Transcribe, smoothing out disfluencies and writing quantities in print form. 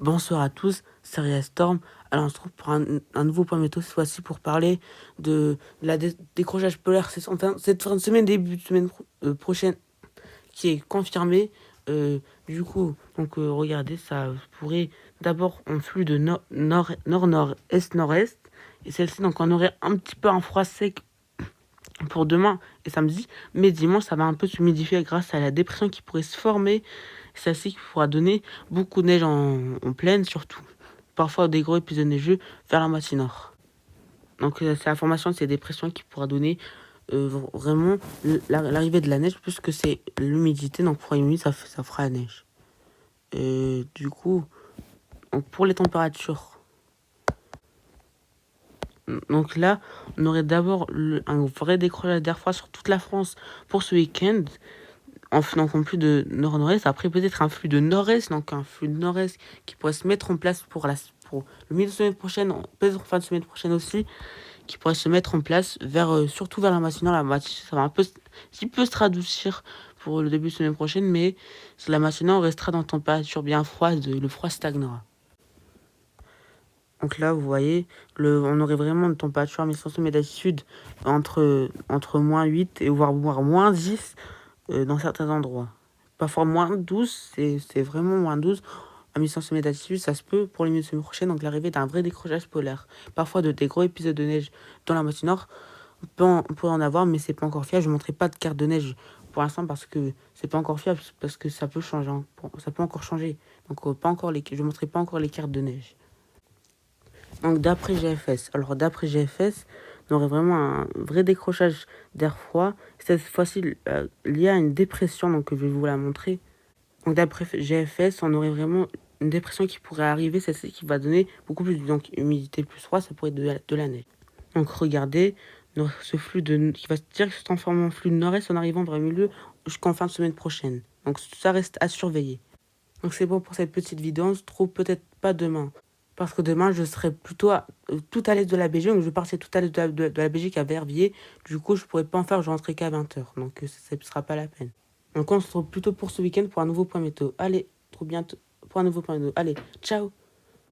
Bonsoir à tous, c'est Ria Storm. Alors on se trouve pour un nouveau point météo, cette fois-ci pour parler de la décrochage polaire. C'est cette fin de semaine, début de semaine prochaine qui est confirmée. Du coup, regardez, ça pourrait d'abord en flux de nord-nord-est, nord-est. Et celle-ci, donc on aurait un petit peu un froid sec pour demain et samedi. Mais dimanche, ça va un peu s'humidifier grâce à la dépression qui pourrait se former. Celle-ci qui pourra donner beaucoup de neige en plaine surtout. Parfois des gros épisodes neigeux vers la moitié nord. Donc c'est la formation de ces dépressions qui pourra donner vraiment l'arrivée de la neige puisque c'est l'humidité. Donc pour humide, ça fera la neige. Du coup, donc pour les températures, donc là, on aurait d'abord un vrai décrochage d'air froid sur toute la France pour ce week-end. Donc en flux de nord-nord-est, après peut-être un flux de nord-est, donc un flux de nord-est qui pourrait se mettre en place pour le milieu de semaine prochaine, peut-être en fin de semaine prochaine aussi, qui pourrait se mettre en place surtout vers la matinée. La matinée, ça va un peu se radoucir pour le début de semaine prochaine, mais sur la matinée, on restera dans une température bien froide, le froid stagnera. Donc là, vous voyez, on aurait vraiment une température à 1500 mètres d'altitude entre moins 8 et voire moins 10 dans certains endroits. Parfois moins 12, c'est vraiment moins 12. À 1500 mètres d'altitude, ça se peut pour les milieux de semaine prochaine, donc l'arrivée d'un vrai décrochage polaire. Parfois des gros épisodes de neige dans la moitié nord, on pourrait en avoir, mais c'est pas encore fiable. Je ne montrerai pas de carte de neige pour l'instant parce que c'est pas encore fiable, parce que ça peut changer, hein. Ça peut encore changer. Donc je ne montrerai pas encore les cartes de neige. Donc d'après GFS, on aurait vraiment un vrai décrochage d'air froid. Cette fois-ci, lié à une dépression, donc je vais vous la montrer. Donc d'après GFS, on aurait vraiment une dépression qui pourrait arriver, celle-ci qui va donner beaucoup plus d'humidité plus froid, ça pourrait être de la neige. Donc regardez, ce flux qui va direct se transformer en flux de nord-est en arrivant vers le milieu jusqu'en fin de semaine prochaine. Donc ça reste à surveiller. Donc c'est bon pour cette petite vidéo, on se trouve peut-être pas demain. Parce que demain, je serai plutôt tout à l'est de la Belgique. Donc je partais tout à l'est de la Belgique à Verviers. Du coup, je pourrais pas en faire, je rentrerai qu'à 20h. Donc ça ne sera pas la peine. Donc on se retrouve plutôt pour ce week-end pour un nouveau point météo. Allez, trop bientôt pour un nouveau point météo. Allez, ciao!